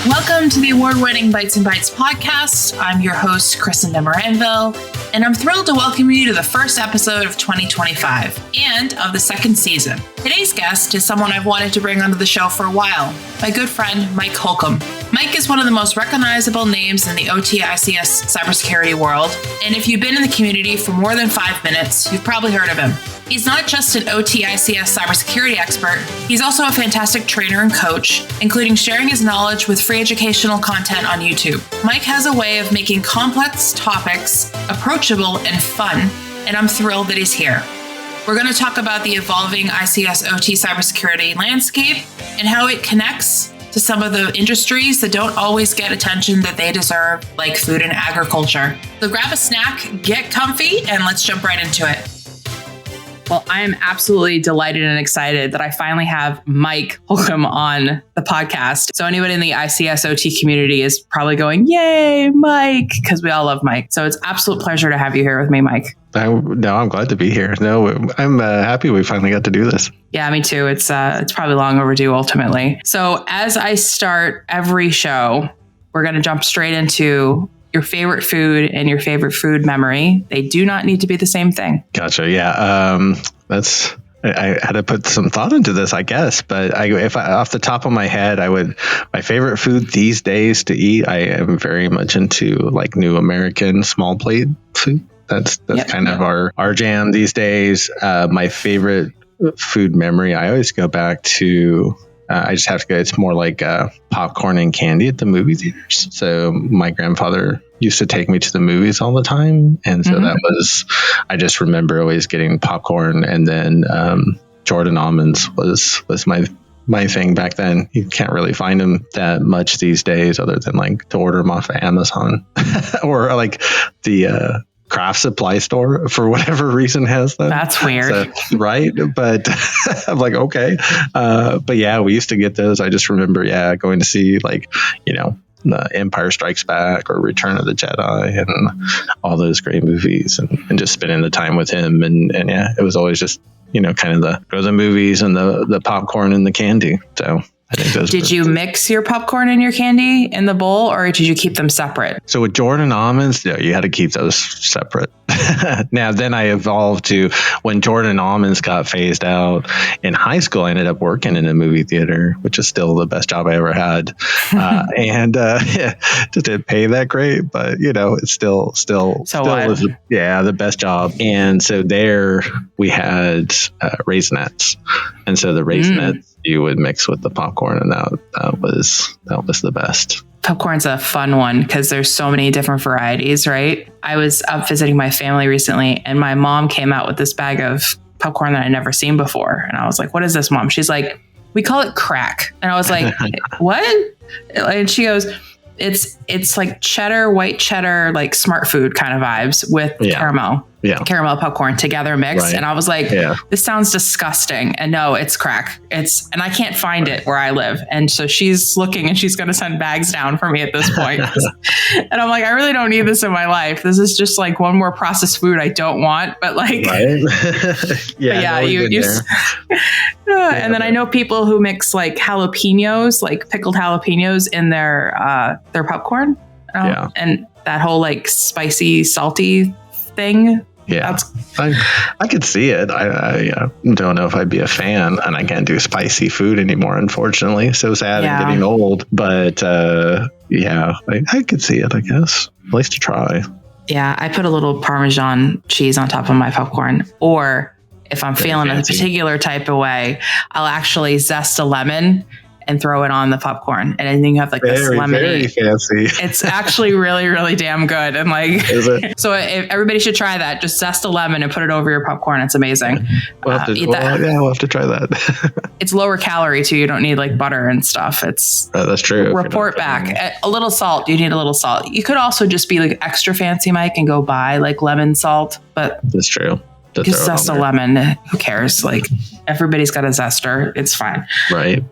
Welcome to the award-winning Bites and Bytes podcast. I'm your host, Kristen Demoranville, and I'm thrilled to welcome you to the first episode of 2025 and of the second season. Today's guest is someone I've wanted to bring onto the show for a while, my good friend, Mike Holcomb. Mike is one of the most recognizable names in the OT ICS cybersecurity world, and if you've been in the community for more than 5 minutes, you've probably heard of him. He's not just an OT ICS cybersecurity expert, he's also a fantastic trainer and coach, including sharing his knowledge with free educational content on YouTube. Mike has a way of making complex topics approachable and fun, and I'm thrilled that he's here. We're going to talk about the evolving ICS OT cybersecurity landscape and how it connects to some of the industries that don't always get attention that they deserve, like food and agriculture. So grab a snack, get comfy, and let's jump right into it. Well, I am absolutely delighted and excited that I finally have Mike Holcomb on the podcast. So anybody in the ICS OT community is probably going, yay, Mike, because we all love Mike. So it's an absolute pleasure to have you here with me, Mike. I'm glad to be here. No, I'm happy we finally got to do this. Yeah, me too. It's probably long overdue ultimately. So as I start every show, we're going to jump straight into your favorite food and your favorite food memory. They do not need to be the same thing. Gotcha. Yeah. I had to put some thought into this, I guess. But if off the top of my head, my favorite food these days to eat, I am very much into like new American small plate food. That's kind of our jam these days. My favorite food memory, I always go back to, I just have to go, it's more like popcorn and candy at the movie theaters. So my grandfather used to take me to the movies all the time. And so that was, I just remember always getting popcorn, and then Jordan almonds was my thing back then. You can't really find them that much these days other than like to order them off of Amazon or like the craft supply store for whatever reason has them. That's weird. So, right? But I'm like, okay. But yeah, we used to get those. I just remember, going to see like, the Empire Strikes Back or Return of the Jedi and all those great movies and just spending the time with him. And yeah, it was always just, kind of go to the movies and the popcorn and the candy. So I think those. Did you mix your popcorn and your candy in the bowl, or did you keep them separate? So with Jordan almonds, you had to keep those separate. Now, then I evolved to when Jordan almonds got phased out in high school, I ended up working in a movie theater, which is still the best job I ever had. And just didn't pay that great, but it's still was, the best job. And so there we had Raisinets, and so the Raisinets you would mix with the popcorn, and that was the best. Popcorn's a fun one because there's so many different varieties, right? I was up visiting my family recently, and my mom came out with this bag of popcorn that I'd never seen before. And I was like, what is this, Mom? She's like, we call it crack. And I was like, what? And she goes, it's like cheddar, white cheddar, like smart food kind of vibes with caramel. Yeah. Caramel popcorn together mixed. Right. And I was like, this sounds disgusting. And no, it's crack. And I can't find it where I live. And so she's looking and she's going to send bags down for me at this point. And I'm like, I really don't need this in my life. This is just like one more processed food I don't want. But like, right? And then I know people who mix like jalapenos, like pickled jalapenos in their popcorn. And that whole like spicy, salty thing. Yeah, I could see it. I don't know if I'd be a fan, and I can't do spicy food anymore, unfortunately. So sad and getting old. But I could see it, I guess. At least to try. Yeah, I put a little Parmesan cheese on top of my popcorn. Or if I'm feeling a particular type of way, I'll actually zest a lemon and throw it on the popcorn. And then you have like this lemony. Very fancy. It's actually really, really damn good. And like, is it? So everybody should try that. Just zest a lemon and put it over your popcorn. It's amazing. We'll have to try that. It's lower calorie too. You don't need like butter and stuff. It's that's true. Report back. A little salt. You need a little salt. You could also just be like extra fancy, Mike, and go buy like lemon salt. But that's true. Just zest a lemon. Who cares? Like, everybody's got a zester. It's fine. Right.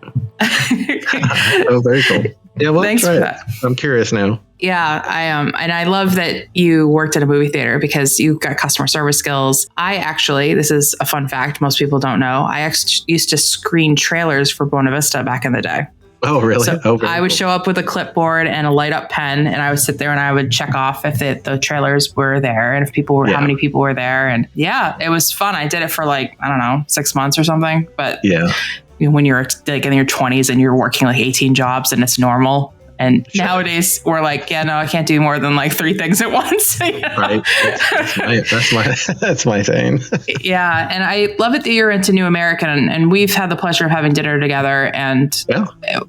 Oh, very cool. Yeah, well, thanks for that. I'm curious now. Yeah, I am. And I love that you worked at a movie theater because you've got customer service skills. I actually, this is a fun fact most people don't know, I used to screen trailers for Buena Vista back in the day. Oh, really? So I would show up with a clipboard and a light up pen, and I would sit there and I would check off if the trailers were there and if people were, how many people were there. And yeah, it was fun. I did it for like, I don't know, 6 months or something. But yeah, when you're like in your 20s and you're working like 18 jobs and it's normal. And nowadays we're like, yeah, no, I can't do more than like 3 things at once. Right. That's my thing. Yeah. And I love it that you're into New American, and we've had the pleasure of having dinner together, and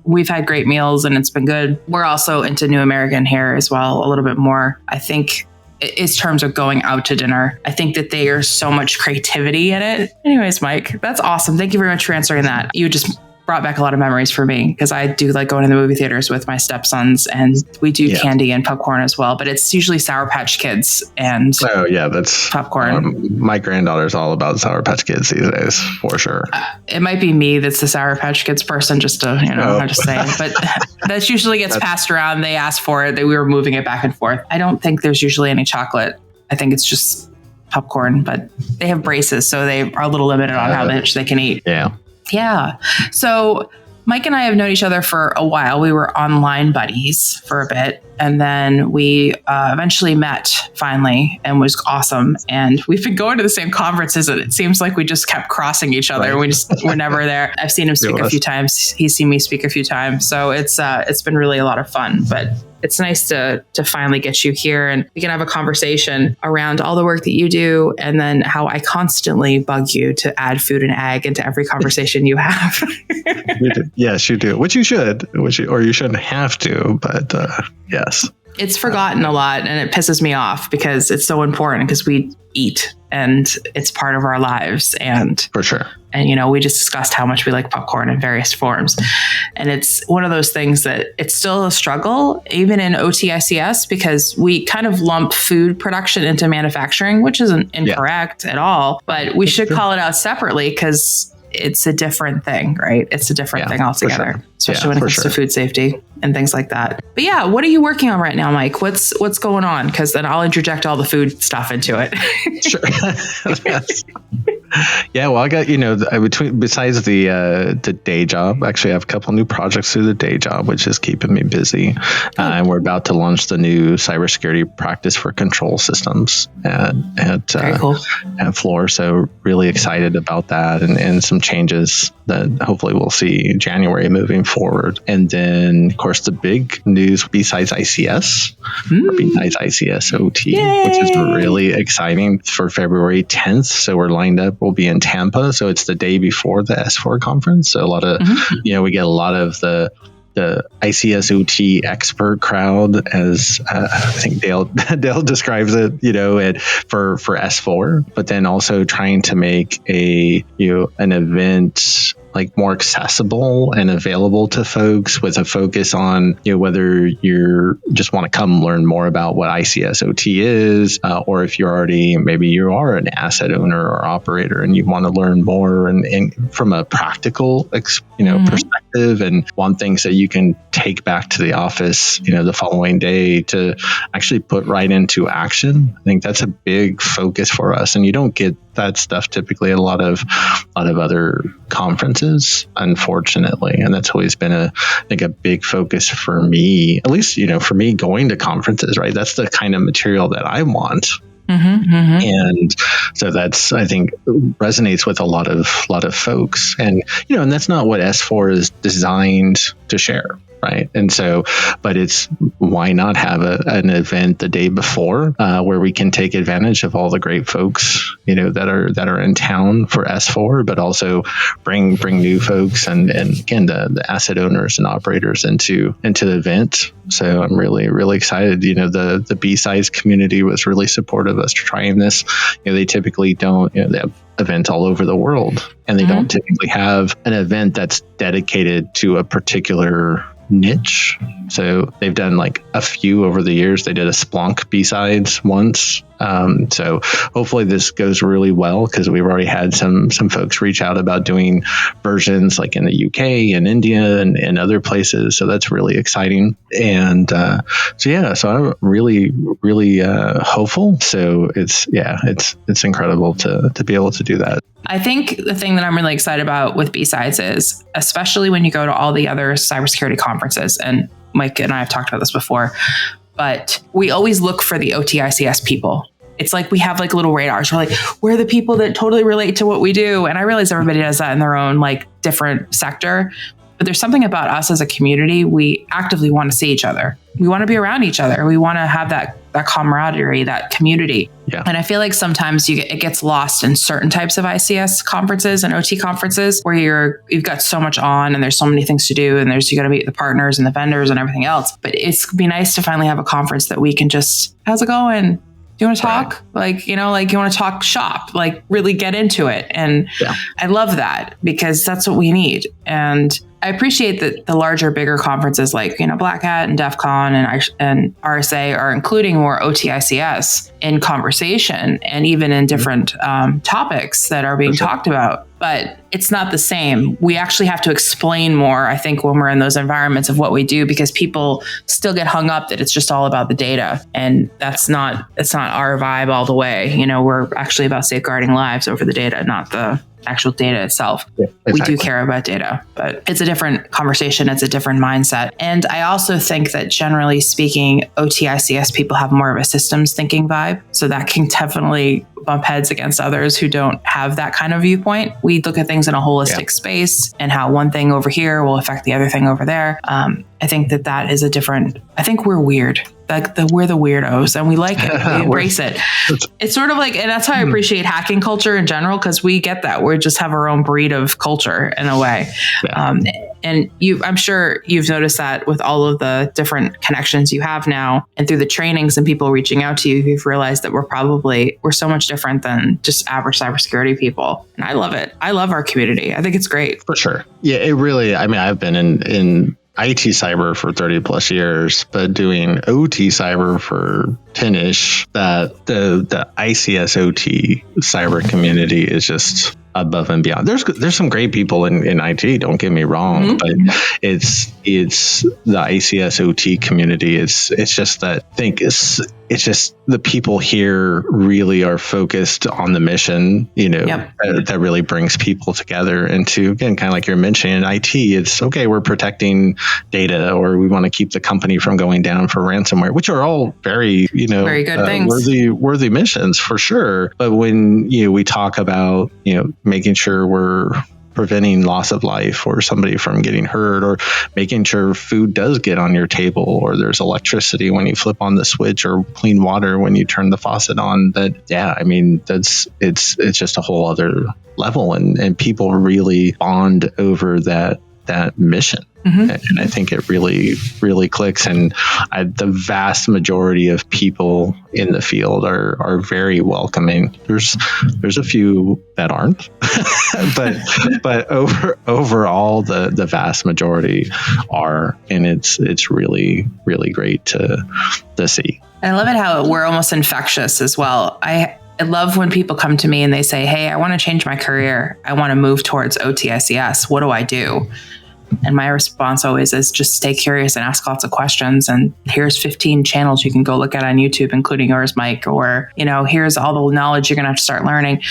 we've had great meals and it's been good. We're also into New American here as well, a little bit more. I think in terms of going out to dinner, I think that there's so much creativity in it. Anyways, Mike, that's awesome. Thank you very much for answering that. You just brought back a lot of memories for me, because I do like going to the movie theaters with my stepsons, and we do candy and popcorn as well, but it's usually Sour Patch Kids and that's popcorn. My granddaughter's all about Sour Patch Kids these days, for sure. It might be me that's the Sour Patch Kids person, just to, I'm just saying, but that usually gets passed around. They asked for it, that we were moving it back and forth. I don't think there's usually any chocolate. I think it's just popcorn, but they have braces, so they are a little limited on how much they can eat. Yeah. So Mike and I have known each other for a while. We were online buddies for a bit, and then we eventually met finally, and was awesome. And we've been going to the same conferences, and it seems like we just kept crossing each other. Right. We're never there. I've seen him speak a few times. He's seen me speak a few times. So it's been really a lot of fun, but it's nice to finally get you here, and we can have a conversation around all the work that you do, and then how I constantly bug you to add food and ag into every conversation you have. Yes, you do. Which you should, or you shouldn't have to, but yes. It's forgotten a lot, and it pisses me off because it's so important, because we eat and it's part of our lives. And for sure. And, we just discussed how much we like popcorn in various forms. And it's one of those things that it's still a struggle, even in OTICS, because we kind of lump food production into manufacturing, which isn't incorrect at all, but we should call it out separately, because it's a different thing, right? It's a different thing altogether, especially when it comes to food safety and things like that. But yeah, what are you working on right now, Mike? What's going on? Because then I'll interject all the food stuff into it. Sure. Yeah, well, I got, besides the day job, actually I have a couple new projects through the day job, which is keeping me busy. And we're about to launch the new cybersecurity practice for control systems at Floor. So really excited about that, and some changes that hopefully we'll see January moving forward. And then, of course, the big news, BSides ICS, or BSides ICS OT, which is really exciting, for February 10th. So we're lined up. We'll be in Tampa. So it's the day before the S4 conference. So a lot of, we get a lot of the ICS OT expert crowd, as I think Dale describes it, for S4, but then also trying to make an event like more accessible and available to folks, with a focus on, whether you just want to come learn more about what ICS OT is, or if maybe you are an asset owner or operator and you want to learn more, and from a practical, perspective, and want things that you can take back to the office, the following day to actually put right into action. I think that's a big focus for us, and you don't get that stuff typically at a lot of other conferences, unfortunately. And that's always been a big focus for me, at least, for me going to conferences, right? That's the kind of material that I want. And so that's, I think, resonates with a lot of folks, and and that's not what S4 is designed to share, right? And so, but it's, why not have an event the day before, where we can take advantage of all the great folks that are in town for S4, but also bring new folks and again the asset owners and operators into the event. So I'm really, really excited. The BSides community was really supportive of us trying this. They typically don't, they have events all over the world, and they don't typically have an event that's dedicated to a particular niche. So they've done like a few over the years. They did a Splunk BSides once. So hopefully this goes really well, because we've already had some folks reach out about doing versions like in the UK and India and other places. So that's really exciting. And so I'm really, really hopeful. So it's incredible to be able to do that. I think the thing that I'm really excited about with BSides is, especially when you go to all the other cybersecurity conferences, and Mike and I have talked about this before, but we always look for the OT ICS people. It's like we have like little radars. We're like, we're the people that totally relate to what we do. And I realize everybody does that in their own like different sector. But there's something about us as a community. We actively want to see each other. We want to be around each other. We want to have that camaraderie, that community. Yeah. And I feel like sometimes it gets lost in certain types of ICS conferences and OT conferences where you've got so much on and there's so many things to do and you got to meet the partners and the vendors and everything else. But it's be nice to finally have a conference that we can just, how's it going? Do you want to talk? Right. You want to talk shop, really get into it. And I love that, because that's what we need. And I appreciate that the larger, bigger conferences like, Black Hat and DEF CON and RSA are including more OTICS in conversation and even in different topics that are being talked about. But it's not the same. We actually have to explain more, I think, when we're in those environments of what we do, because people still get hung up that it's just all about the data. And it's not our vibe all the way. We're actually about safeguarding lives over the data, not the actual data itself. Yeah, exactly. We do care about data, but it's a different conversation. It's a different mindset. And I also think that generally speaking, OTICS people have more of a systems thinking vibe. So that can definitely bump heads against others who don't have that kind of viewpoint. We look at things in a holistic space and how one thing over here will affect the other thing over there. I think that is I think we're weird. We're the weirdos and we like it. We embrace it. It's sort of like, and that's how I appreciate hacking culture in general, because we get that. We just have our own breed of culture in a way. Yeah. And I'm sure you've noticed that with all of the different connections you have now, and through the trainings and people reaching out to you, you've realized that we're so much different than just average cybersecurity people. And I love it. I love our community. I think it's great. For sure. Yeah, it really, I've been in IT cyber for 30 plus years, but doing OT cyber for 10-ish, that the ICS OT cyber community is just above and beyond. There's some great people in IT, don't get me wrong, but it's the ICS OT community. It's just that I think it's just the people here really are focused on the mission, that really brings people together. And to, again, kind of like you're mentioning in IT, it's okay, we're protecting data, or we want to keep the company from going down for ransomware, which are all very, very good things, worthy missions for sure. But when we talk about, making sure we're preventing loss of life or somebody from getting hurt, or making sure food does get on your table, or there's electricity when you flip on the switch, or clean water when you turn the faucet on, it's just a whole other level, and people really bond over that mission. And I think it really, really clicks. And the vast majority of people in the field are very welcoming. There's a few that aren't, but overall, the vast majority are, and it's really, really great to see. I love it how we're almost infectious as well. I love when people come to me and they say, "Hey, I want to change my career. I want to move towards OTICS. What do I do?" And my response always is just stay curious and ask lots of questions. And here's 15 channels you can go look at on YouTube, including yours, Mike, or, here's all the knowledge you're going to have to start learning.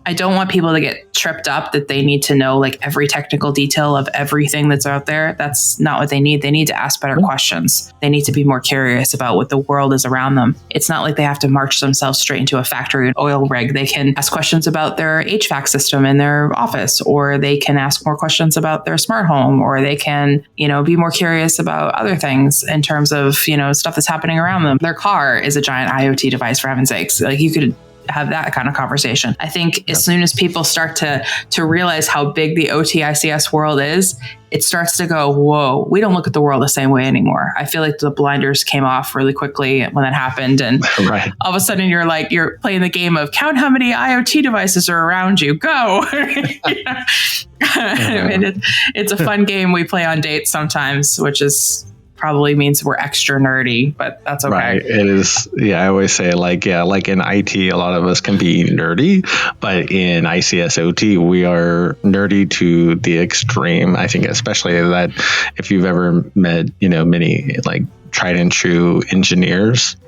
I don't want people to get tripped up that they need to know every technical detail of everything that's out there. That's not what they need. They need to ask better questions. They need to be more curious about what the world is around them. It's not like they have to march themselves straight into a factory oil rig. They can ask questions about their HVAC system in their office, or they can ask more questions about their smart home, or they can, be more curious about other things in terms of, stuff that's happening around them. Their car is a giant IoT device, for heaven's sakes. have that kind of conversation. I think as soon as people start to realize how big the OT ICS world is, it starts to go, whoa, we don't look at the world the same way anymore. I feel like the blinders came off really quickly when that happened. And right. all of a sudden you're playing the game of count how many IoT devices are around you. Go. I mean, it's a fun game we play on dates sometimes, which is probably means we're extra nerdy, but that's okay. Right. It is. Yeah. I always say like in IT, a lot of us can be nerdy, but in ICS OT, we are nerdy to the extreme. I think especially that if you've ever met, many like tried and true engineers,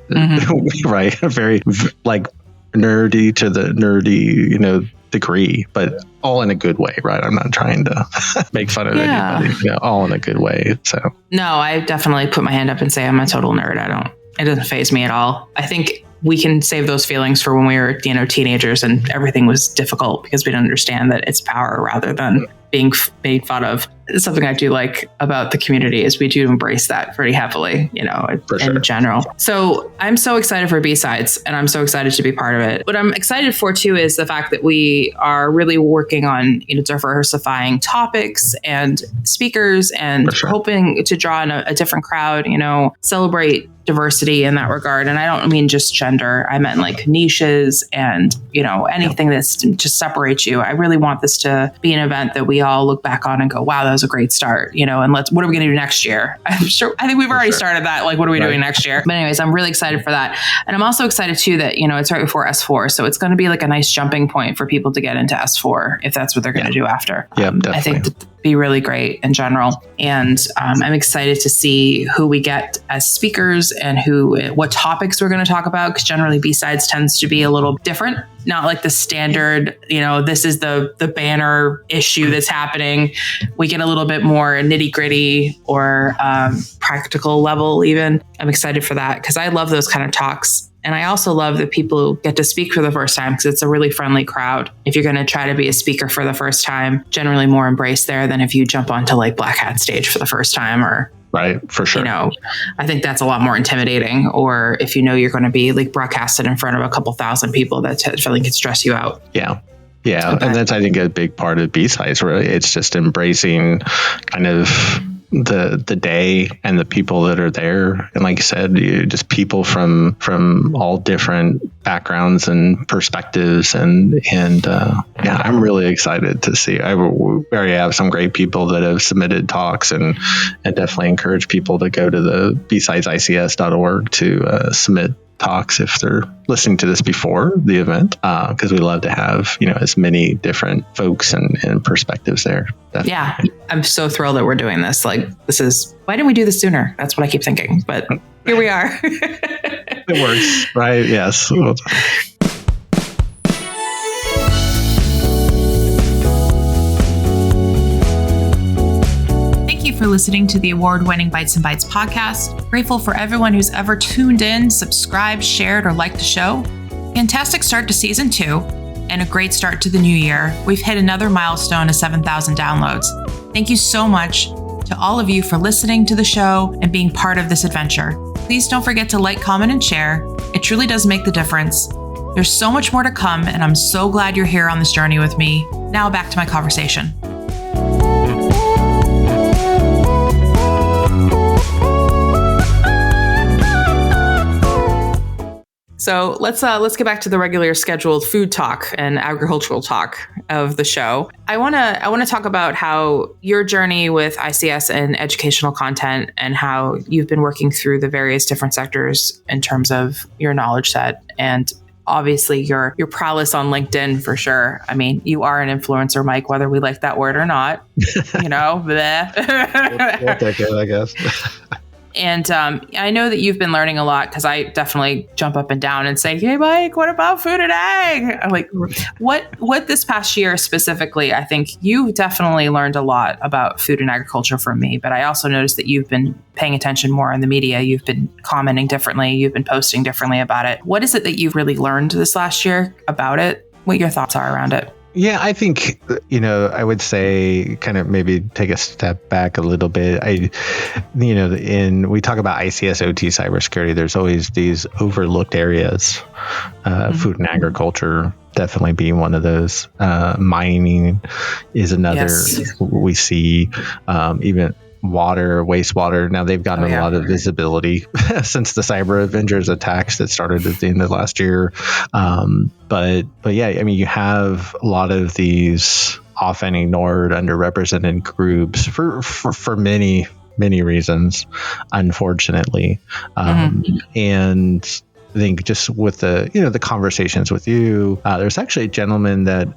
right? Very like nerdy to the nerdy, degree, but all in a good way, right? I'm not trying to make fun of anybody, all in a good way. So no, I definitely put my hand up and say I'm a total nerd. It doesn't faze me at all. I think we can save those feelings for when we were, teenagers and everything was difficult because we didn't understand that it's power rather than being made fun of. It's something I do like about the community is we do embrace that pretty heavily, in general. So I'm so excited for BSides and I'm so excited to be part of it. What I'm excited for too is the fact that we are really working on, diversifying topics and speakers and hoping to draw in a different crowd, celebrate diversity in that regard. And I don't mean just gender. I meant like niches and, anything that's just separates you. I really want this to be an event that we all look back on and go, wow, that was a great start, and what are we going to do next year? I think we've already started that. Like, what are we doing next year? But anyways, I'm really excited for that. And I'm also excited too that, it's right before S4. So it's going to be like a nice jumping point for people to get into S4 if that's what they're going to do after. Yeah, definitely. I think that'd be really great in general. And I'm excited to see who we get as speakers and what topics we're going to talk about. Because generally BSides tends to be a little different. Not like the standard, this is the banner issue that's happening. We get a little bit more nitty gritty or practical level even. I'm excited for that because I love those kind of talks. And I also love that people get to speak for the first time because it's a really friendly crowd. If you're going to try to be a speaker for the first time, generally more embrace there than if you jump onto like Black Hat stage for the first time or right, for sure. I think that's a lot more intimidating. Or if you're going to be like broadcasted in front of a couple thousand people, that feeling can stress you out. Yeah. Yeah. And that's, I think, a big part of BSides, really. It's just embracing kind of the day and the people that are there. And like you said, just people from all different backgrounds and perspectives. And I'm really excited to see. We already have some great people that have submitted talks and definitely encourage people to go to the BSidesICS.org to submit talks if they're listening to this before the event, because we love to have as many different folks and perspectives there. Definitely. Yeah, I'm so thrilled that we're doing this. Like, why didn't we do this sooner? That's what I keep thinking, but here we are. It works, right? Yes. For listening to the award-winning Bytes and Bytes podcast. Grateful for everyone who's ever tuned in, subscribed, shared, or liked the show. Fantastic start to season 2 and a great start to the new year. We've hit another milestone of 7,000 downloads. Thank you so much to all of you for listening to the show and being part of this adventure. Please don't forget to like, comment, and share. It truly does make the difference. There's so much more to come, and I'm so glad you're here on this journey with me. Now back to my conversation. So let's get back to the regular scheduled food talk and agricultural talk of the show. I want to talk about how your journey with ICS and educational content and how you've been working through the various different sectors in terms of your knowledge set and obviously your prowess on LinkedIn for sure. I mean, you are an influencer, Mike, whether we like that word or not. Bleh. We'll take it, I guess. And I know that you've been learning a lot because I definitely jump up and down and say, hey, Mike, what about food and ag? I'm like, what this past year specifically, I think you've definitely learned a lot about food and agriculture from me. But I also noticed that you've been paying attention more in the media. You've been commenting differently. You've been posting differently about it. What is it that you've really learned this last year about it? What your thoughts are around it? Yeah, I think, I would say kind of maybe take a step back a little bit. We talk about ICS, OT, cybersecurity, there's always these overlooked areas, food and agriculture definitely being one of those. Mining is another. Yes. We see even water, wastewater. Now they've gotten a lot of visibility since the Cyber Avengers attacks that started at the end of last year. But yeah, I mean, you have a lot of these often ignored, underrepresented groups for many reasons, unfortunately. And I think just with the conversations with you, there's actually a gentleman that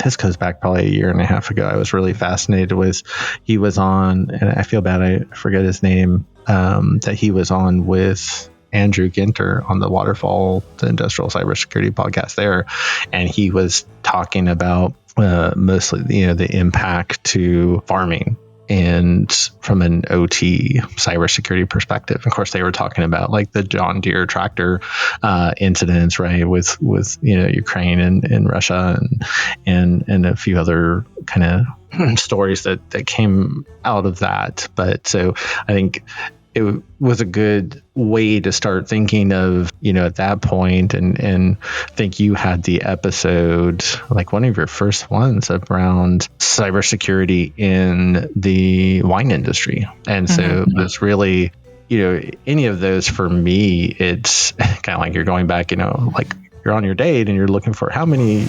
this goes back probably a year and a half ago. I was really fascinated with. He was on, and I feel bad I forget his name. That he was on with Andrew Ginter on the Waterfall, the Industrial Cybersecurity podcast there, and he was talking about mostly the impact to farming. And from an OT cybersecurity perspective, of course, they were talking about like the John Deere tractor incidents, right, with Ukraine and Russia and a few other kind of stories that came out of that. But so I think it was a good way to start thinking of, at that point, and think you had the episode, like one of your first ones around cybersecurity in the wine industry. And so it's really, any of those for me, it's kind of like you're going back, like you're on your date and you're looking for how many,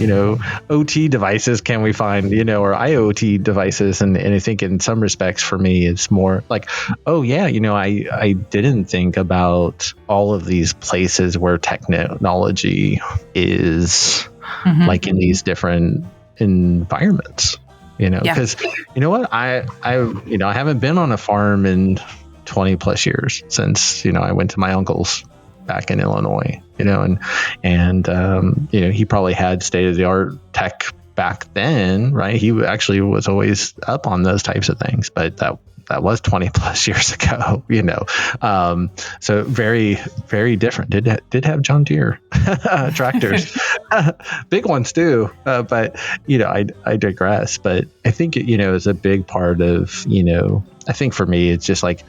OT devices can we find, or IoT devices. And I think in some respects for me, it's more like, oh yeah, I didn't think about all of these places where technology is like in these different environments, because what, I haven't been on a farm in 20 plus years since, I went to my uncle's back in Illinois, and he probably had state-of-the-art tech back then, right? He actually was always up on those types of things, but that was 20 plus years ago, so very, very different. Did have John Deere tractors, big ones too. But, I digress. But I think, is a big part of, I think for me, it's just like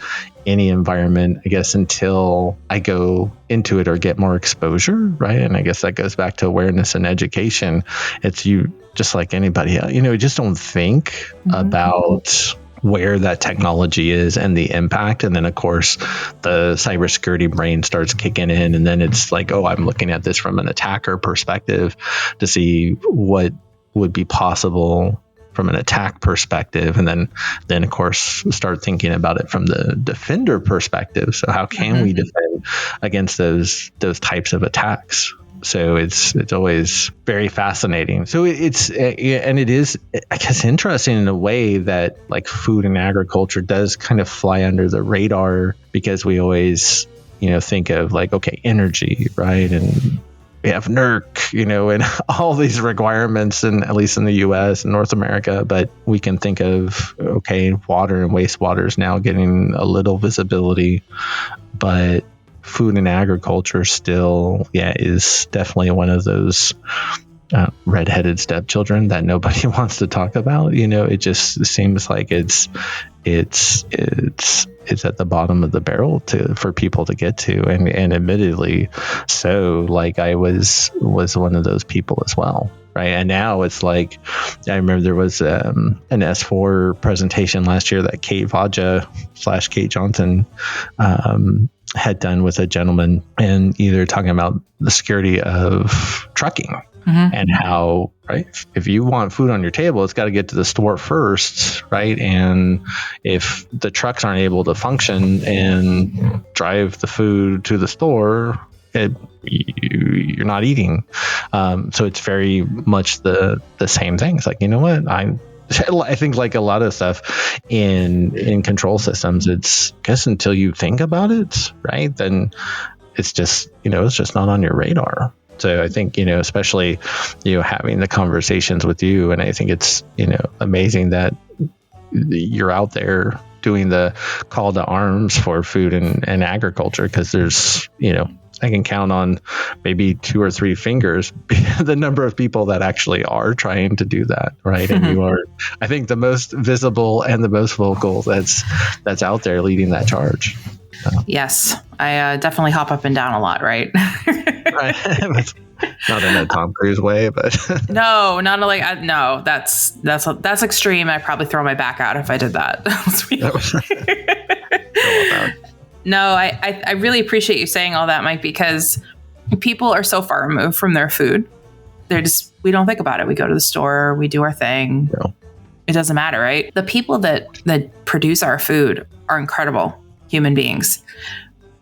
any environment, I guess, until I go into it or get more exposure, right? And I guess that goes back to awareness and education. It's you just like anybody else, just don't think about where that technology is and the impact. And then, of course, the cybersecurity brain starts kicking in. And then it's like, oh, I'm looking at this from an attacker perspective to see what would be possible from an attack perspective, and then of course start thinking about it from the defender perspective. So how can we defend against those types of attacks? So it's always very fascinating. So it is, I guess, interesting in a way that like food and agriculture does kind of fly under the radar, because we always think of like, okay, energy, right, and we have NERC, and all these requirements, and at least in the U.S. and North America. But we can think of, okay, water and wastewater is now getting a little visibility, but food and agriculture still, is definitely one of those redheaded stepchildren that nobody wants to talk about. It just seems like it's at the bottom of the barrel for people to get to, and admittedly, so like I was one of those people as well, right? And now it's like, I remember there was an S4 presentation last year that Kate Vaja / Kate Johnson had done with a gentleman, and either talking about the security of trucking. And how, right, if you want food on your table, it's got to get to the store first, right? And if the trucks aren't able to function and drive the food to the store, you're not eating. So it's very much the same thing. It's like, what, I think like a lot of stuff in control systems, it's, I guess, until you think about it, right, then it's just, it's just not on your radar. So I think, especially, having the conversations with you, and I think it's, amazing that you're out there doing the call to arms for food and agriculture, because there's, I can count on maybe 2 or 3 fingers the number of people that actually are trying to do that, right? And you are, I think, the most visible and the most vocal that's out there leading that charge. Yes, I definitely hop up and down a lot, right? Right. Not in a Tom Cruise way, but no, not like no. That's extreme. I'd probably throw my back out if I did that. No, I really appreciate you saying all that, Mike, because people are so far removed from their food. We don't think about it. We go to the store, we do our thing. No. It doesn't matter, right? The people that produce our food are incredible human beings.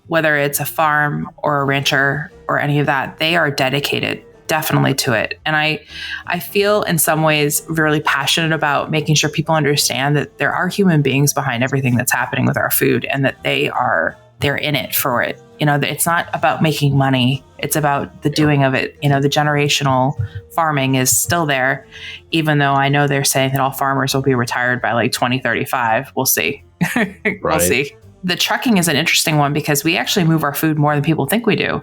Whether it's a farm or a rancher or any of that, they are dedicated definitely to it. And I feel in some ways really passionate about making sure people understand that there are human beings behind everything that's happening with our food, and that they're in it for it. It's not about making money. It's about the doing of it. The generational farming is still there, even though I know they're saying that all farmers will be retired by like 2035. We'll see. Right. We'll see. The trucking is an interesting one because we actually move our food more than people think we do.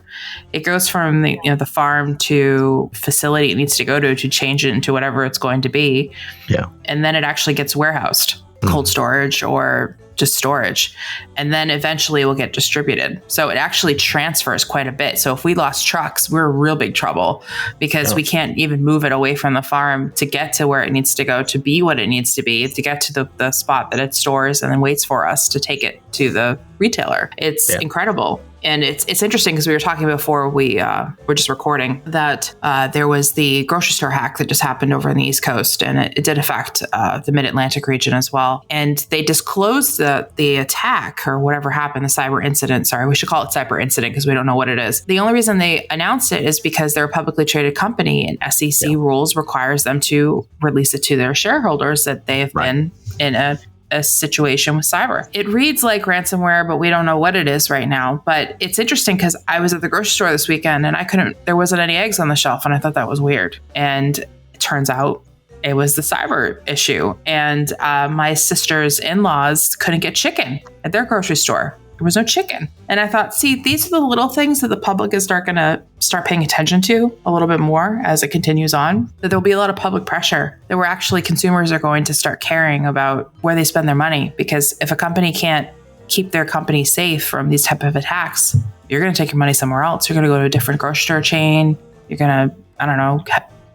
It goes from the farm to facility it needs to go to change it into whatever it's going to be. Yeah. And then it actually gets warehoused, cold storage or just storage. And then eventually it will get distributed. So it actually transfers quite a bit. So if we lost trucks, we're in real big trouble because we can't even move it away from the farm to get to where it needs to go, to be what it needs to be, to get to the spot that it stores and then waits for us to take it to the retailer. It's incredible. And it's interesting because we were talking before we were just recording that there was the grocery store hack that just happened over on the East Coast, and it did affect the Mid-Atlantic region as well. And they disclosed the attack or whatever happened, the cyber incident. Sorry, we should call it cyber incident because we don't know what it is. The only reason they announced it is because they're a publicly traded company, and SEC rules requires them to release it to their shareholders that they have been in a situation with cyber. It reads like ransomware, but we don't know what it is right now. But it's interesting because I was at the grocery store this weekend and there wasn't any eggs on the shelf, and I thought that was weird. And it turns out it was the cyber issue. And my sister's in-laws couldn't get chicken at their grocery store. There was no chicken. And I thought, see, these are the little things that the public is going to start paying attention to a little bit more as it continues on. That there'll be a lot of public pressure that we're actually consumers are going to start caring about where they spend their money. Because if a company can't keep their company safe from these type of attacks, you're going to take your money somewhere else. You're going to go to a different grocery store chain. You're going to, I don't know,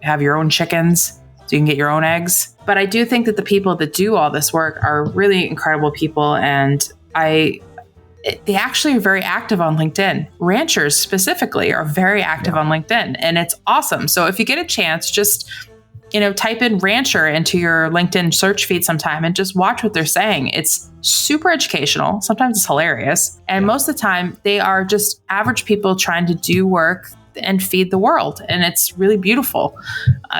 have your own chickens so you can get your own eggs. But I do think that the people that do all this work are really incredible people. And they actually are very active on LinkedIn. Ranchers specifically are very active on LinkedIn, and it's awesome. So if you get a chance, just, type in rancher into your LinkedIn search feed sometime and just watch what they're saying. It's super educational. Sometimes it's hilarious. And most of the time they are just average people trying to do work and feed the world. And it's really beautiful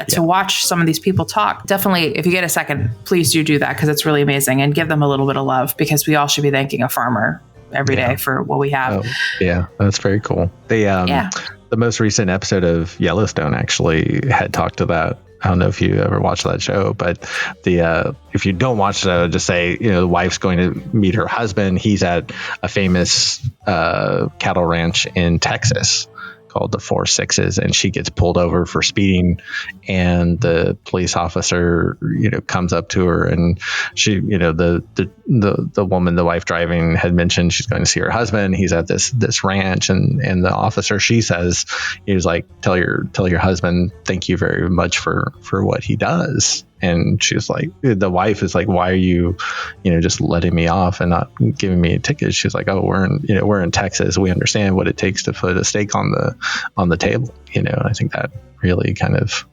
to watch some of these people talk. Definitely, if you get a second, please do that because it's really amazing, and give them a little bit of love because we all should be thanking a farmer every day for what we have. Oh, that's very cool. The most recent episode of Yellowstone actually had talked to that. I don't know if you ever watched that show, but if you don't watch it, just say, the wife's going to meet her husband. He's at a famous cattle ranch in Texas called the 4 Sixes, and she gets pulled over for speeding, and the police officer comes up to her, and she the woman, the wife driving, had mentioned she's going to see her husband. He's at this ranch, and the officer, she says, he was like, tell your husband thank you very much for what he does. And she was like, the wife is like, why are you, just letting me off and not giving me a ticket? She's like, oh, we're in Texas. We understand what it takes to put a steak on the table. I think that really kind of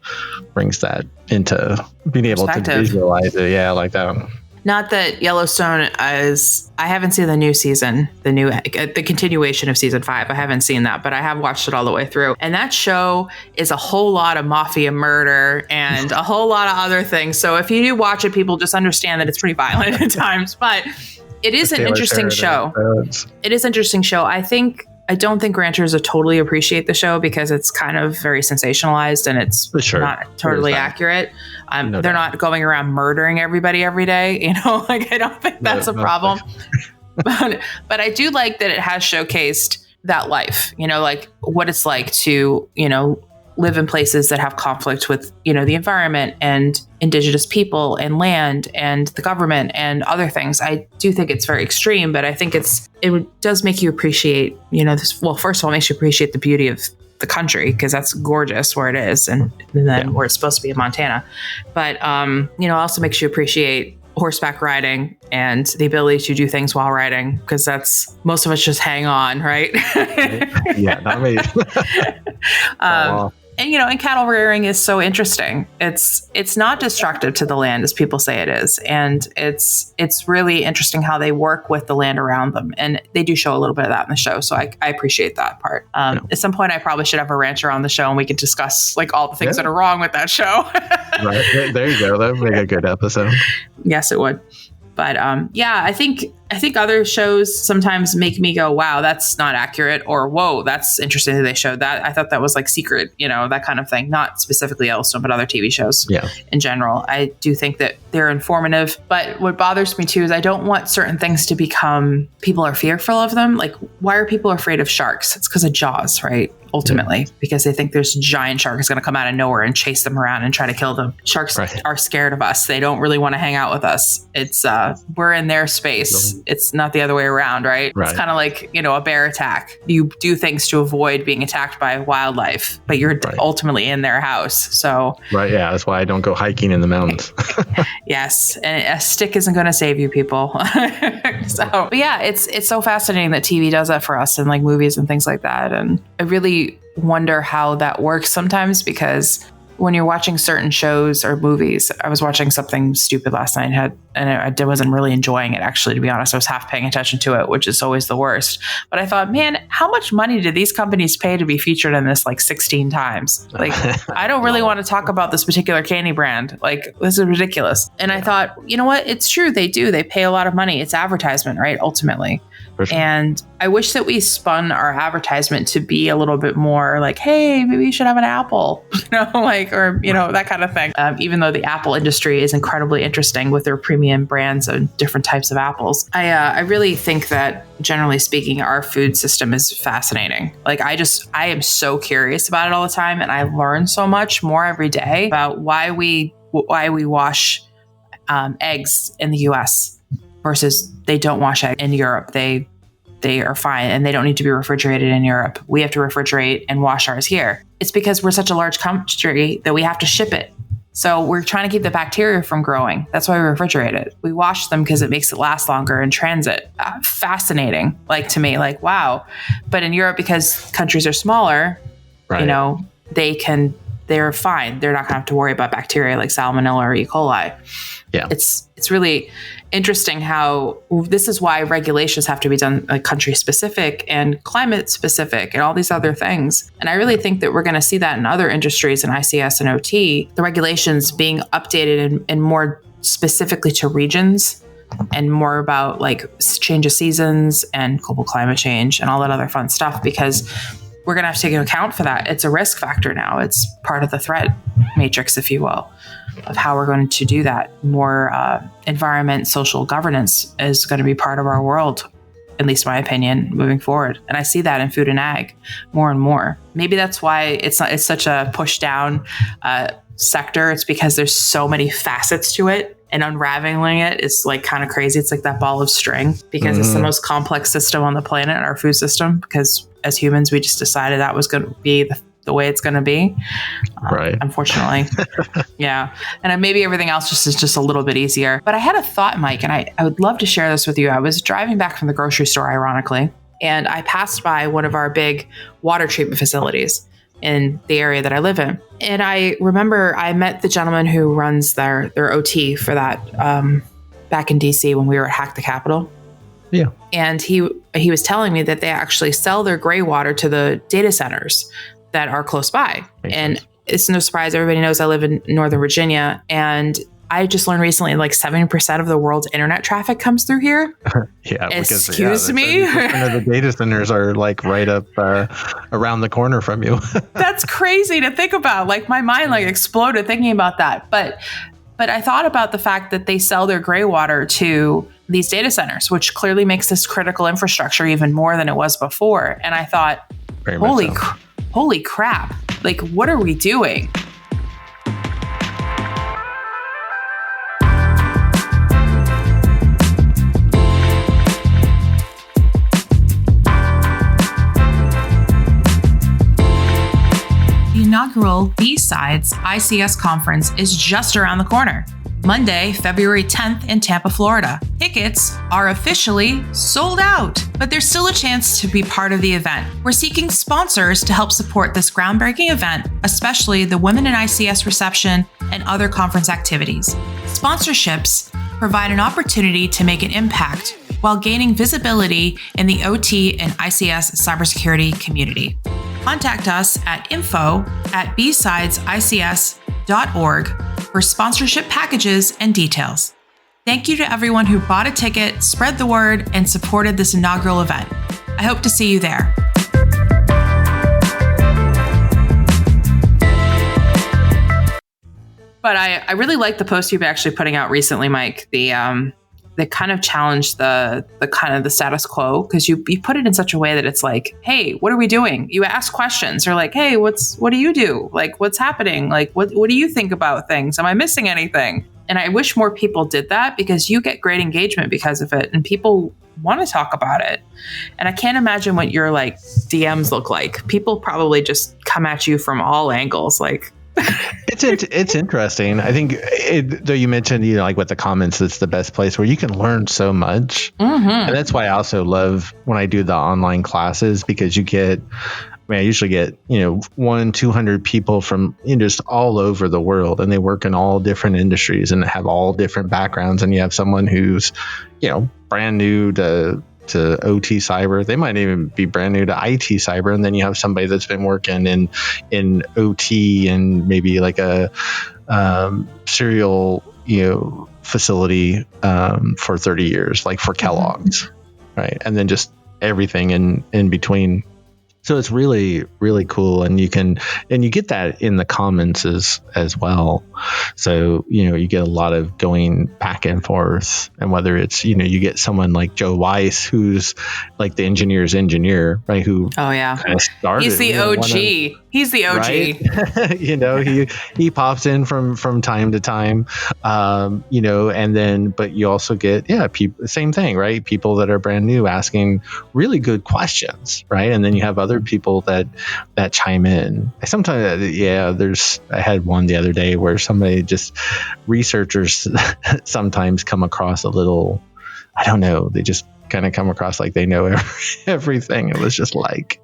brings that into being able to visualize it. Yeah, like that. Not that Yellowstone is, I haven't seen the new season, the continuation of season 5. I haven't seen that, but I have watched it all the way through. And that show is a whole lot of mafia murder and a whole lot of other things. So if you do watch it, people just understand that it's pretty violent at times, but it is an interesting show. It is an interesting show. I don't think ranchers totally appreciate the show because it's kind of very sensationalized and it's not totally accurate. They're not going around murdering everybody every day. I don't think that's a problem. But I do like that it has showcased that life, like what it's like to, live in places that have conflict with, the environment and indigenous people and land and the government and other things. I do think it's very extreme, but I think it does make you appreciate, this. Well, first of all, it makes you appreciate the beauty of the country, because that's gorgeous where it is. And then where it's supposed to be in Montana. But, also makes you appreciate horseback riding and the ability to do things while riding, because that's most of us just hang on, right? Yeah, not me. And cattle rearing is so interesting. It's not destructive to the land as people say it is. And it's really interesting how they work with the land around them. And they do show a little bit of that in the show. So I appreciate that part. At some point, I probably should have a rancher on the show and we could discuss like all the things that are wrong with that show. Right. There you go. That would make a good episode. Yes, it would. But I think other shows sometimes make me go, wow, that's not accurate, or whoa, that's interesting that they showed that. I thought that was like secret, that kind of thing. Not specifically Yellowstone, but other TV shows in general. I do think that they're informative. But what bothers me too is I don't want certain things to become, people are fearful of them. Like, why are people afraid of sharks? It's because of Jaws, right? Ultimately, because they think there's a giant shark is going to come out of nowhere and chase them around and try to kill them. Sharks are scared of us. They don't really want to hang out with us. It's we're in their space. It's not the other way around, right? It's kind of like, a bear attack. You do things to avoid being attacked by wildlife, but you're ultimately in their house. So yeah, that's why I don't go hiking in the mountains. Yes, and a stick isn't going to save you, people. But yeah, it's so fascinating that TV does that for us, and like movies and things like that. And I really wonder how that works sometimes, because when you're watching certain shows or movies, I was watching something stupid last night and I wasn't really enjoying it, actually, to be honest. I was half paying attention to it, which is always the worst. But I thought, man, how much money did these companies pay to be featured in this like 16 times? Like, I don't really want to talk about this particular candy brand. Like, this is ridiculous. And I thought, you know what? It's true. They do. They pay a lot of money. It's advertisement, right? Ultimately. Sure. And I wish that we spun our advertisement to be a little bit more like, hey, maybe you should have an apple, or that kind of thing. Even though the apple industry is incredibly interesting with their premium brands and different types of apples, I really think that generally speaking, our food system is fascinating. Like, I am so curious about it all the time, and I learn so much more every day about why we wash eggs in the U.S. versus they don't wash eggs in Europe. They are fine and they don't need to be refrigerated in Europe. We have to refrigerate and wash ours here. It's because we're such a large country that we have to ship it. So we're trying to keep the bacteria from growing. That's why we refrigerate it. We wash them because it makes it last longer in transit. Fascinating, to me, wow. But in Europe, because countries are smaller, they're fine. They're not going to have to worry about bacteria like salmonella or E. coli. Yeah. It's really interesting how this is why regulations have to be done country specific and climate specific and all these other things. And I really think that we're going to see that in other industries in ICS and OT, the regulations being updated and more specifically to regions and more about change of seasons and global climate change and all that other fun stuff, because we're going to have to take into account for that. It's a risk factor now. It's part of the threat matrix, if you will, of how we're going to do that. More environment, social governance is going to be part of our world, at least my opinion, moving forward. And I see that in food and ag more and more. Maybe that's why it's such a push down sector. It's because there's so many facets to it. And unraveling it is kind of crazy. It's like that ball of string, because it's the most complex system on the planet, our food system, because as humans, we just decided that was going to be the way it's going to be. Right. Unfortunately. Yeah. And maybe everything else is just a little bit easier. But I had a thought, Mike, and I would love to share this with you. I was driving back from the grocery store, ironically, and I passed by one of our big water treatment facilities in the area that I live in. And I remember I met the gentleman who runs their OT for that back in DC when we were at Hack the Capitol. Yeah. And he was telling me that they actually sell their gray water to the data centers that are close by. And it's no surprise, everybody knows I live in Northern Virginia, and I just learned recently 70% of the world's internet traffic comes through here. Yeah. Excuse me? The data centers are right up around the corner from you. That's crazy to think about. My mind exploded thinking about that. But I thought about the fact that they sell their gray water to these data centers, which clearly makes this critical infrastructure even more than it was before. And I thought, holy crap, like, what are we doing? The inaugural BSides ICS conference is just around the corner. Monday, February 10th in Tampa, Florida. Tickets are officially sold out, but there's still a chance to be part of the event. We're seeking sponsors to help support this groundbreaking event, especially the Women in ICS reception and other conference activities. Sponsorships provide an opportunity to make an impact while gaining visibility in the OT and ICS cybersecurity community. Contact us at info@bsidesics.org for sponsorship packages and details. Thank you to everyone who bought a ticket, spread the word, and supported this inaugural event. I hope to see you there. But I really like the post you've actually putting out recently, Mike. They kind of challenge the kind of the status quo, because you put it in such a way that it's like, hey, what are we doing? You ask questions. You're like, hey, what do you do? Like, what's happening? Like, what do you think about things? Am I missing anything? And I wish more people did that, because you get great engagement because of it, and people want to talk about it. And I can't imagine what your like DMs look like. People probably just come at you from all angles, like. It's interesting. I think though you mentioned, like with the comments, it's the best place where you can learn so much. Mm-hmm. And that's why I also love when I do the online classes, because I usually get, 100-200 people from just all over the world, and they work in all different industries and have all different backgrounds. And you have someone who's, brand new to OT cyber. They might even be brand new to IT cyber. And then you have somebody that's been working in OT and maybe like a cereal, facility for 30 years, like for Kellogg's, right? And then just everything in between. So it's really, really cool. And you get that in the comments as well. So, you get a lot of going back and forth, and whether it's, you get someone like Joe Weiss, who's like the engineer's engineer, right? Who kind of started. He's the OG. He's the OG. Right? he pops in from time to time, and then, but you also get, people, same thing, right? People that are brand new asking really good questions, right? And then you have other people that chime in. I had one the other day where researchers sometimes come across a little, I don't know, they just kind of come across like they know everything. It was just like,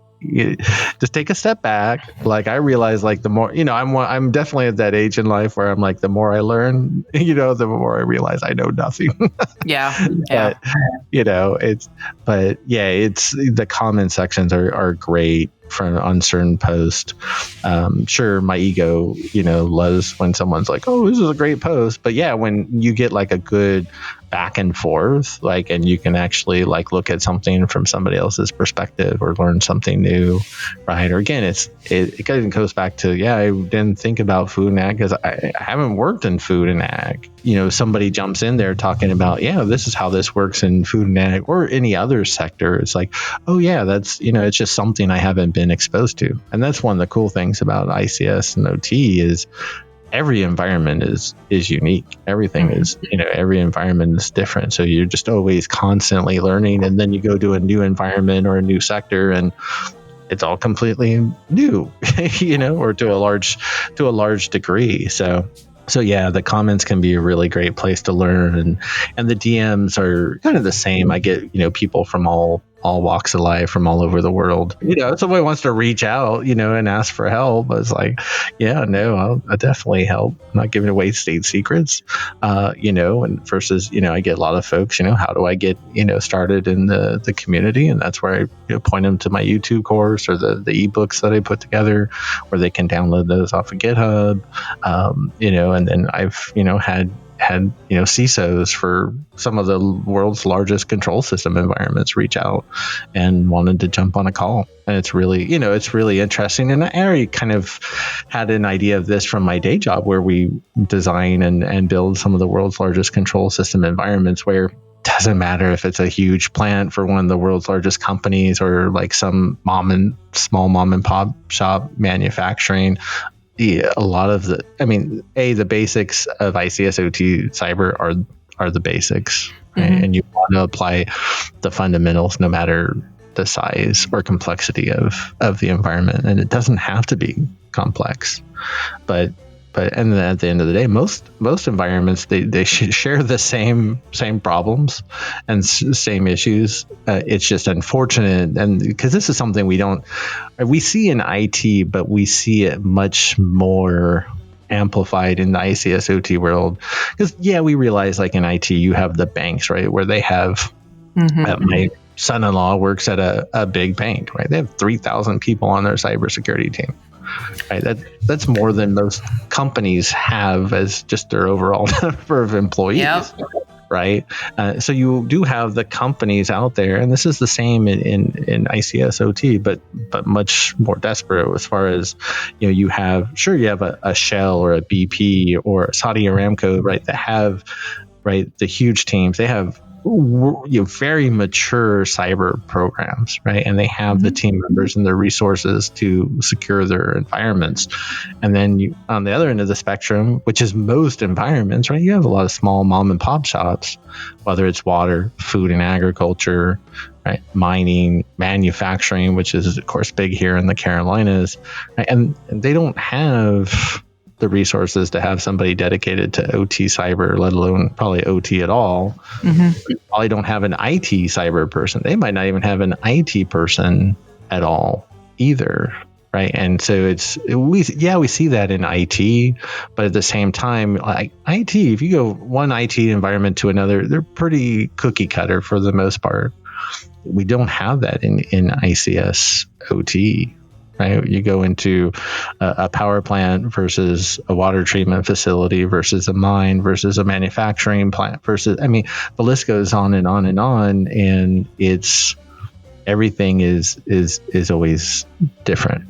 just take a step back. Like, I realize, like, the more, I'm definitely at that age in life where I'm like, the more I learn, the more I realize I know nothing. Yeah. But, it's the comment sections are great for an uncertain post. Sure, my ego, loves when someone's like, oh, this is a great post. But yeah, when you get like a good back and forth, like, and you can actually like look at something from somebody else's perspective or learn something new, right? Or again, it kind of goes back to, I didn't think about food and ag because I haven't worked in food and ag. Somebody jumps in there talking about, this is how this works in food and ag or any other sector. It's like, oh yeah, that's, it's just something I haven't been exposed to. And that's one of the cool things about ICS and OT is every environment is unique. Everything is, every environment is different. So you're just always constantly learning, and then you go to a new environment or a new sector and it's all completely new, or to a large degree. So yeah, the comments can be a really great place to learn, and the DMs are kind of the same. I get, people from all walks of life, from all over the world. If somebody wants to reach out, and ask for help, it's like, I'll definitely help. I'm not giving away state secrets, and versus, I get a lot of folks, how do I get, started in the community? And that's where I point them to my YouTube course or the ebooks that I put together, where they can download those off of GitHub, and then I've, had CISOs for some of the world's largest control system environments reach out and wanted to jump on a call. And it's really, it's really interesting. And I already kind of had an idea of this from my day job, where we design and build some of the world's largest control system environments, where doesn't matter if it's a huge plant for one of the world's largest companies or like some small mom and pop shop manufacturing. A lot of the basics of ICS OT cyber are the basics, right? Mm-hmm. And you want to apply the fundamentals no matter the size or complexity of the environment. And it doesn't have to be complex, but and then at the end of the day, most environments, they share the same problems and same issues. It's just unfortunate, and because this is something we see in IT, but we see it much more amplified in the ICS OT world. Because we realize like in IT, you have the banks, right, where they have my son-in-law works at a big bank, right? They have 3,000 people on their cybersecurity team. Right, that's more than most companies have as just their overall number of employees. Yep. Right, so you do have the companies out there, and this is the same in ICS OT, but much more desperate as far as you have a Shell or a BP or Saudi Aramco, right, that have the huge teams. They have very mature cyber programs, right? And they have the team members and the resources to secure their environments. And then on the other end of the spectrum, which is most environments, right? You have a lot of small mom and pop shops, whether it's water, food and agriculture, right? Mining, manufacturing, which is of course big here in the Carolinas, right? And they don't have the resources to have somebody dedicated to OT cyber, let alone probably OT at all. Mm-hmm. Probably don't have an IT cyber person. They might not even have an IT person at all either, right? And so we see that in IT, but at the same time, like IT, if you go one IT environment to another, they're pretty cookie cutter for the most part. We don't have that in ICS OT. Right? You go into a power plant versus a water treatment facility versus a mine versus a manufacturing plant versus, the list goes on and on and on, and everything is always different.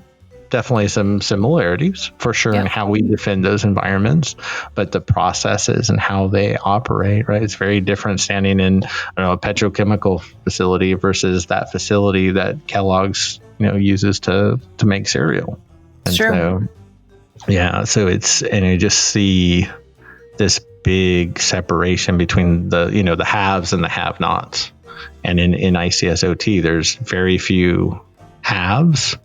Definitely some similarities for sure in how we defend those environments, but the processes and how they operate, right? It's very different standing in a petrochemical facility versus that facility that Kellogg's uses to make cereal. And sure. So you just see this big separation between the haves and the have-nots. And in ICS OT, there's very few haves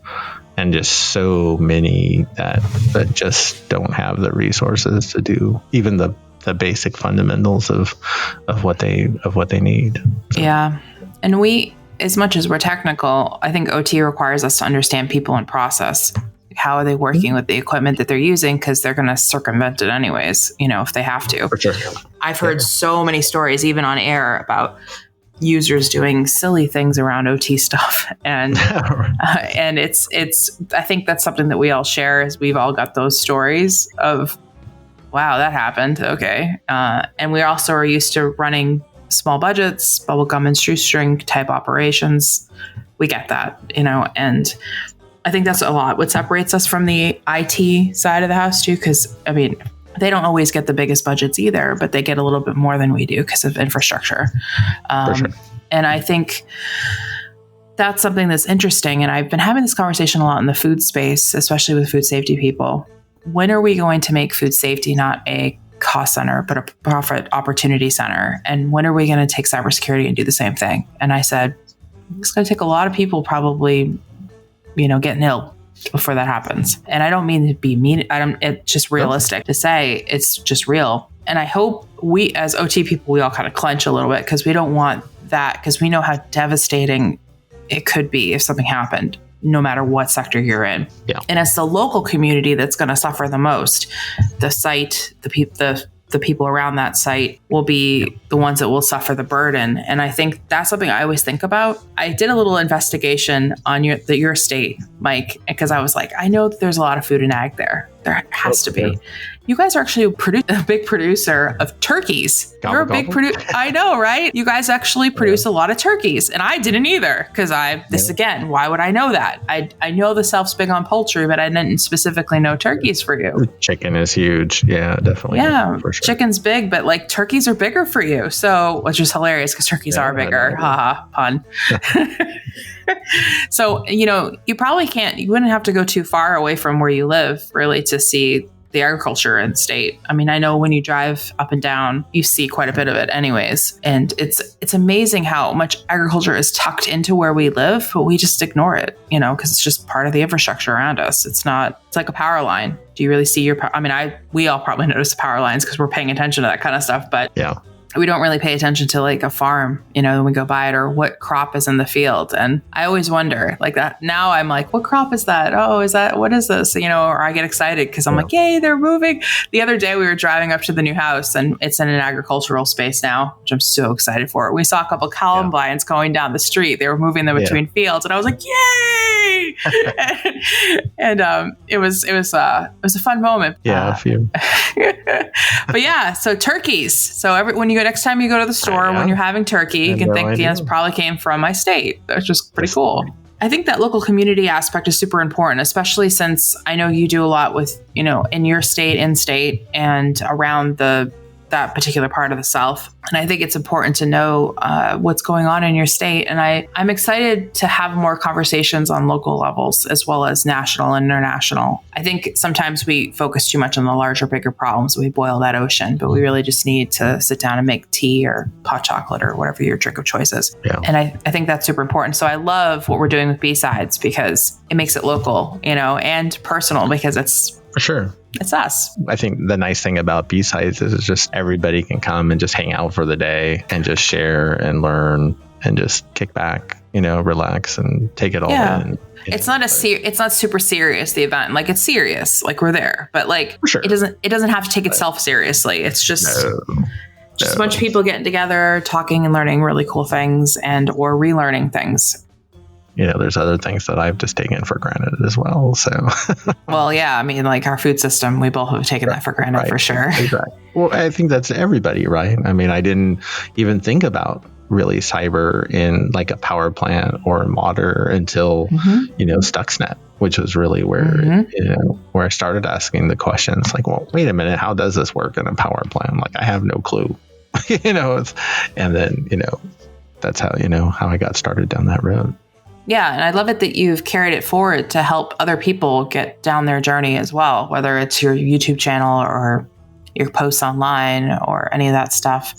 and just so many that just don't have the resources to do even the basic fundamentals of what they need. So. Yeah. And as much as we're technical, I think OT requires us to understand people and process. How are they working with the equipment that they're using? Because they're going to circumvent it anyways, if they have to. For sure. I've heard so many stories, even on air, about users doing silly things around OT stuff. And and it's I think that's something that we all share, is we've all got those stories of, wow, that happened. Okay. And we also are used to running small budgets, bubblegum and shoestring type operations. We get that, and I think that's a lot what separates us from the IT side of the house too, because they don't always get the biggest budgets either, but they get a little bit more than we do because of infrastructure. For sure. And I think that's something that's interesting. And I've been having this conversation a lot in the food space, especially with food safety people. When are we going to make food safety not a cost center, but a profit opportunity center? And when are we going to take cybersecurity and do the same thing? And I said, it's going to take a lot of people probably, getting ill before that happens. And I don't mean to be mean. It's just realistic to say, it's just real. And I hope we as OT people, we all kind of clench a little bit, because we don't want that, because we know how devastating it could be if something happened, no matter what sector you're in. Yeah. And it's the local community that's going to suffer the most. The site, the people around that site will be the ones that will suffer the burden. And I think that's something I always think about. I did a little investigation on your state, Mike, because I was like, I know that there's a lot of food and ag there. There has to be. You guys are actually a big producer of turkeys. You're a big producer. I know, right? You guys actually produce a lot of turkeys, and I didn't either because again, why would I know that? I know the Self's big on poultry, but I didn't specifically know turkeys for you. Chicken is huge. Yeah, definitely. Yeah, for sure. Chicken's big, but like turkeys are bigger for you. So, which is hilarious because turkeys are bigger. Haha, pun. So, you wouldn't have to go too far away from where you live really to see the agriculture in the state. I mean, I know when you drive up and down, you see quite a bit of it anyways. And it's amazing how much agriculture is tucked into where we live, but we just ignore it, because it's just part of the infrastructure around us. It's like a power line. Do you really see we all probably notice the power lines because we're paying attention to that kind of stuff, but we don't really pay attention to like a farm, when we go by it or what crop is in the field. And I always wonder like that. Now I'm like, what crop is that? Oh, what is this? Or I get excited because I'm like, yay, they're moving. The other day we were driving up to the new house and it's in an agricultural space now, which I'm so excited for. We saw a couple columbines going down the street. They were moving them between fields and I was like, yay. and it was a fun moment. Yeah, a few. But yeah, so turkeys. So next time you go to the store, when you're having turkey, you can think, it probably came from my state. That's just pretty cool. I think that local community aspect is super important, especially since I know you do a lot with, in your state, in-state, and around that particular part of the South. And I think it's important to know what's going on in your state. And I'm excited to have more conversations on local levels as well as national and international. I think sometimes we focus too much on the larger, bigger problems. We boil that ocean, but we really just need to sit down and make tea or hot chocolate or whatever your drink of choice is. Yeah. And I think that's super important. So I love what we're doing with BSides because it makes it local, and personal because it's for sure. It's us. I think the nice thing about BSides is just everybody can come and just hang out for the day and just share and learn and just kick back, relax and take it all in. It's not super serious, the event. Like it's serious, like we're there, but like sure. it doesn't have to take itself seriously. It's just a bunch of people getting together, talking and learning really cool things or relearning things. There's other things that I've just taken for granted as well. So, well, yeah, I mean, like our food system, we both have taken that for granted for sure. Exactly. Well, I think that's everybody, right? I mean, I didn't even think about really cyber in like a power plant or a modder until, Stuxnet, which was really where, where I started asking the questions like, well, wait a minute, how does this work in a power plant? Like, I have no clue, and then, that's how, how I got started down that road. Yeah. And I love it that you've carried it forward to help other people get down their journey as well, whether it's your YouTube channel or your posts online or any of that stuff.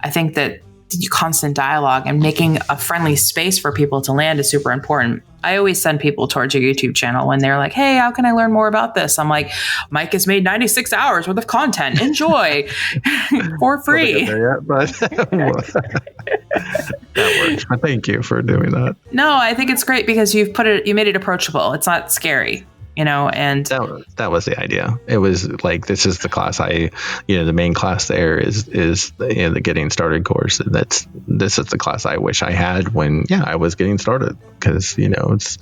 I think that constant dialogue and making a friendly space for people to land is super important. I always send people towards your YouTube channel when they're like, hey, how can I learn more about this? I'm like, Mike has made 96 hours worth of content. Enjoy for free. That works. But thank you for doing that. No, I think it's great because you made it approachable. It's not scary. And that was the idea. It was like, this is the class the main class there is the getting started course. And this is the class I wish I had when, I was getting started. Cause it's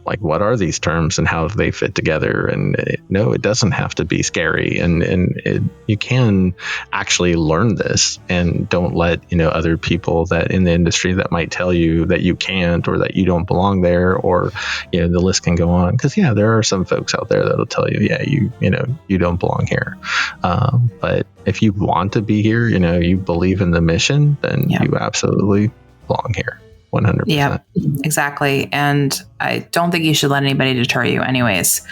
like, what are these terms and how do they fit together? And it doesn't have to be scary. And you can actually learn this and don't let, other people that in the industry that might tell you that you can't or that you don't belong there or, the list can go on. Cause there are some folks out there that'll tell you, you don't belong here. But if you want to be here, you believe in the mission, then you absolutely belong here. 100%. Yeah, exactly. And I don't think you should let anybody deter you anyways.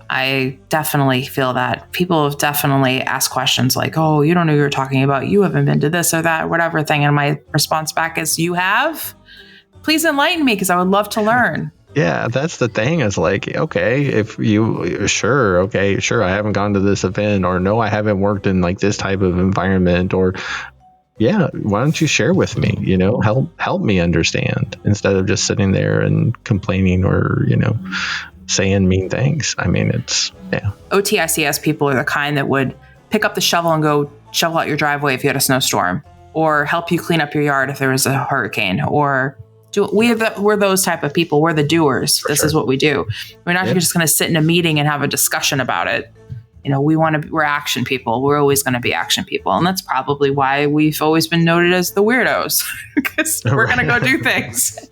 I definitely feel that people have definitely asked questions like, oh, you don't know what you're talking about. You haven't been to this or that, whatever thing. And my response back is, you have? Please enlighten me because I would love to learn. Yeah, that's the thing is like, okay, if you, sure, I haven't gone to this event or no, I haven't worked in like this type of environment or why don't you share with me, help me understand instead of just sitting there and complaining or, saying mean things. I mean, OTICS people are the kind that would pick up the shovel and go shovel out your driveway if you had a snowstorm or help you clean up your yard if there was a hurricane or we're those type of people. We're the doers. This is what we do. We're not just going to sit in a meeting and have a discussion about it. We're action people. We're always going to be action people. And that's probably why we've always been noted as the weirdos, because we're going to go do things.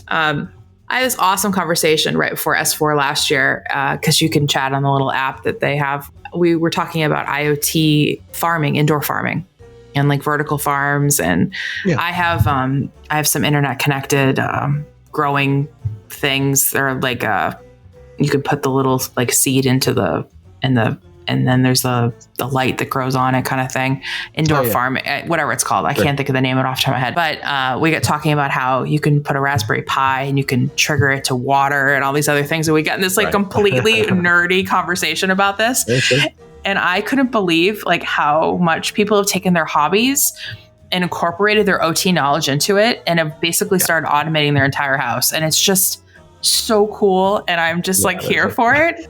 I had this awesome conversation right before S4 last year, because you can chat on the little app that they have. We were talking about IoT farming, indoor farming, and like vertical farms. And I have some internet connected growing things. They're like you could put the little like seed into and then there's the light that grows on it kind of thing. Indoor farming, whatever it's called. I can't think of the name of it off the top of my head. But we get talking about how you can put a Raspberry Pi and you can trigger it to water and all these other things. And we get in this like completely nerdy conversation about this. And I couldn't believe like how much people have taken their hobbies and incorporated their OT knowledge into it and have basically started automating their entire house. And it's just so cool. And I'm just like here for it.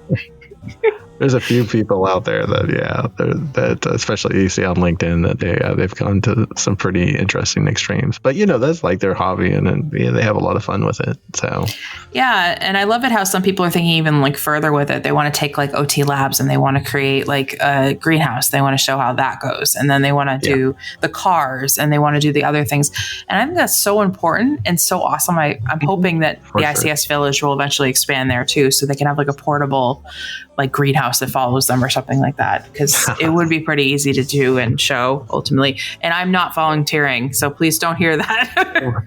There's a few people out there that especially you see on LinkedIn that they've gone to some pretty interesting extremes. But that's like their hobby, and they have a lot of fun with it. So and I love it how some people are thinking even like further with it. They want to take like OT labs and they want to create like a greenhouse. They want to show how that goes, and then they want to do the cars and they want to do the other things. And I think that's so important and so awesome. I'm hoping that the ICS Village will eventually expand there too, so they can have like a portable like greenhouse that follows them or something like that, because it would be pretty easy to do and show ultimately. And I'm not volunteering, so please don't hear that.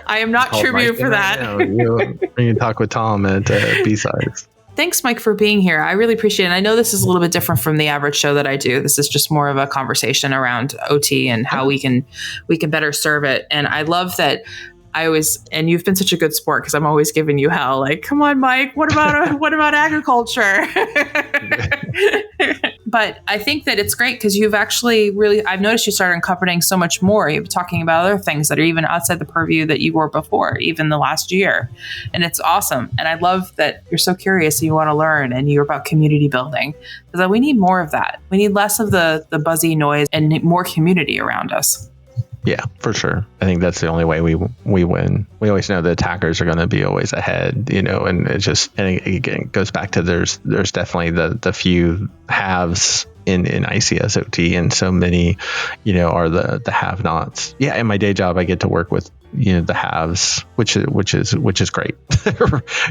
I am not tribute for that. You can talk with Tom at BSides. Thanks, Mike, for being here. I really appreciate it. And I know this is a little bit different from the average show that I do. This is just more of a conversation around OT and how we can better serve it. And I love that and you've been such a good sport because I'm always giving you hell. Like, come on, Mike, what about agriculture? But I think that it's great because you've actually I've noticed you started uncovering so much more. You've been talking about other things that are even outside the purview that you were before, even the last year. And it's awesome. And I love that you're so curious and you want to learn and you're about community building, because we need more of that. We need less of the buzzy noise and more community around us. Yeah, for sure. I think that's the only way we win. We always know the attackers are going to be always ahead, and it goes back to there's definitely the few haves in ICS OT, and so many, are the have-nots. Yeah, in my day job, I get to work with the haves, which is great.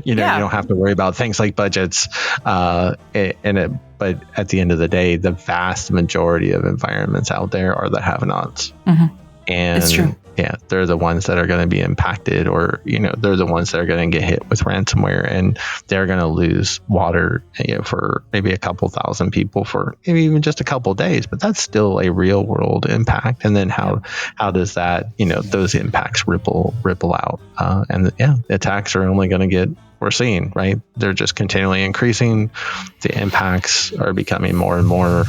You don't have to worry about things like budgets, but at the end of the day, the vast majority of environments out there are the have-nots. Mm-hmm. And it's true. Yeah, they're the ones that are going to be impacted, or they're the ones that are going to get hit with ransomware, and they're going to lose water for maybe a couple thousand people for maybe even just a couple of days. But that's still a real world impact. And then how does that those impacts ripple out? The attacks are only going to get. We're seeing, right? They're just continually increasing. The impacts are becoming more and more.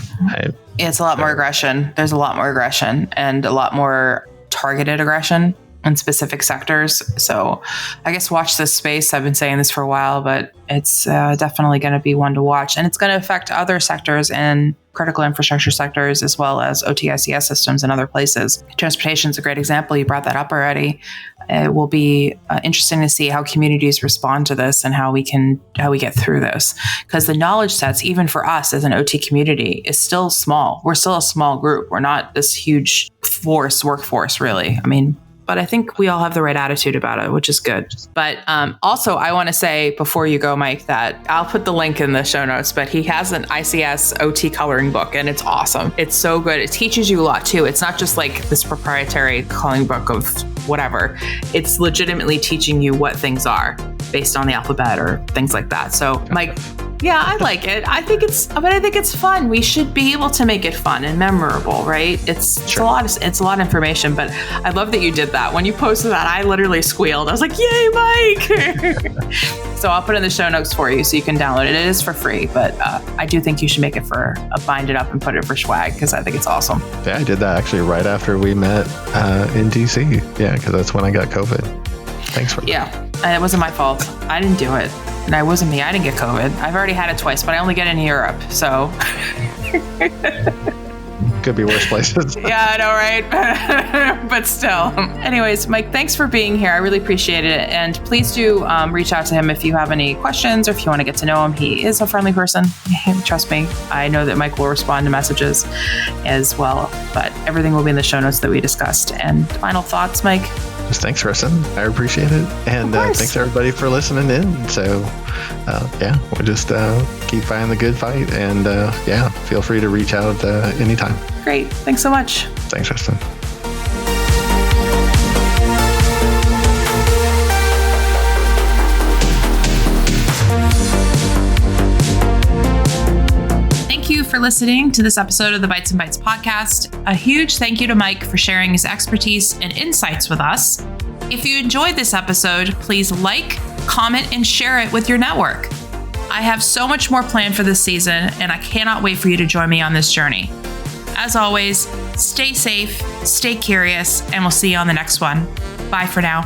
It's a lot more aggression. There's a lot more aggression and a lot more targeted aggression in specific sectors. So I guess watch this space. I've been saying this for a while, but it's definitely going to be one to watch. And it's going to affect other sectors and critical infrastructure sectors, as well as OT ICS systems and other places. Transportation is a great example. You brought that up already. It will be interesting to see how communities respond to this and how we get through this, because the knowledge sets, even for us as an OT community, is still small. We're still a small group. We're not this huge workforce, really. But I think we all have the right attitude about it, which is good. But also, I want to say before you go, Mike, that I'll put the link in the show notes, but he has an ICS OT coloring book, and it's awesome. It's so good. It teaches you a lot, too. It's not just like this proprietary coloring book of whatever. It's legitimately teaching you what things are based on the alphabet or things like that. So, Mike, yeah, I like it. I think it's fun. We should be able to make it fun and memorable, right? It's a lot of information, but I love that you did that. When you posted that, I literally squealed. I was like, yay, Mike! So I'll put it in the show notes for you so you can download it. It is for free, but I do think you should make it bind it up and put it for swag, because I think it's awesome. Yeah, I did that actually right after we met in DC. Yeah, because that's when I got COVID. Thanks for that. Yeah, it wasn't my fault. I didn't do it. And it wasn't me. I didn't get COVID. I've already had it twice, but I only get it in Europe. So Could be worse places. Yeah, I know, right? But still. Anyways, Mike, thanks for being here. I really appreciate it. And please do reach out to him if you have any questions or if you want to get to know him. He is a friendly person. Trust me. I know that Mike will respond to messages as well. But everything will be in the show notes that we discussed. And final thoughts, Mike? Just thanks, Kristen. I appreciate it. And thanks, everybody, for listening in. So, we'll just keep fighting the good fight. And, feel free to reach out anytime. Great. Thanks so much. Thanks, Kristen. Thank you for listening to this episode of the Bytes and Bytes podcast. A huge thank you to Mike for sharing his expertise and insights with us. If you enjoyed this episode, please like, comment, and share it with your network. I have so much more planned for this season, and I cannot wait for you to join me on this journey. As always, stay safe, stay curious, and we'll see you on the next one. Bye for now.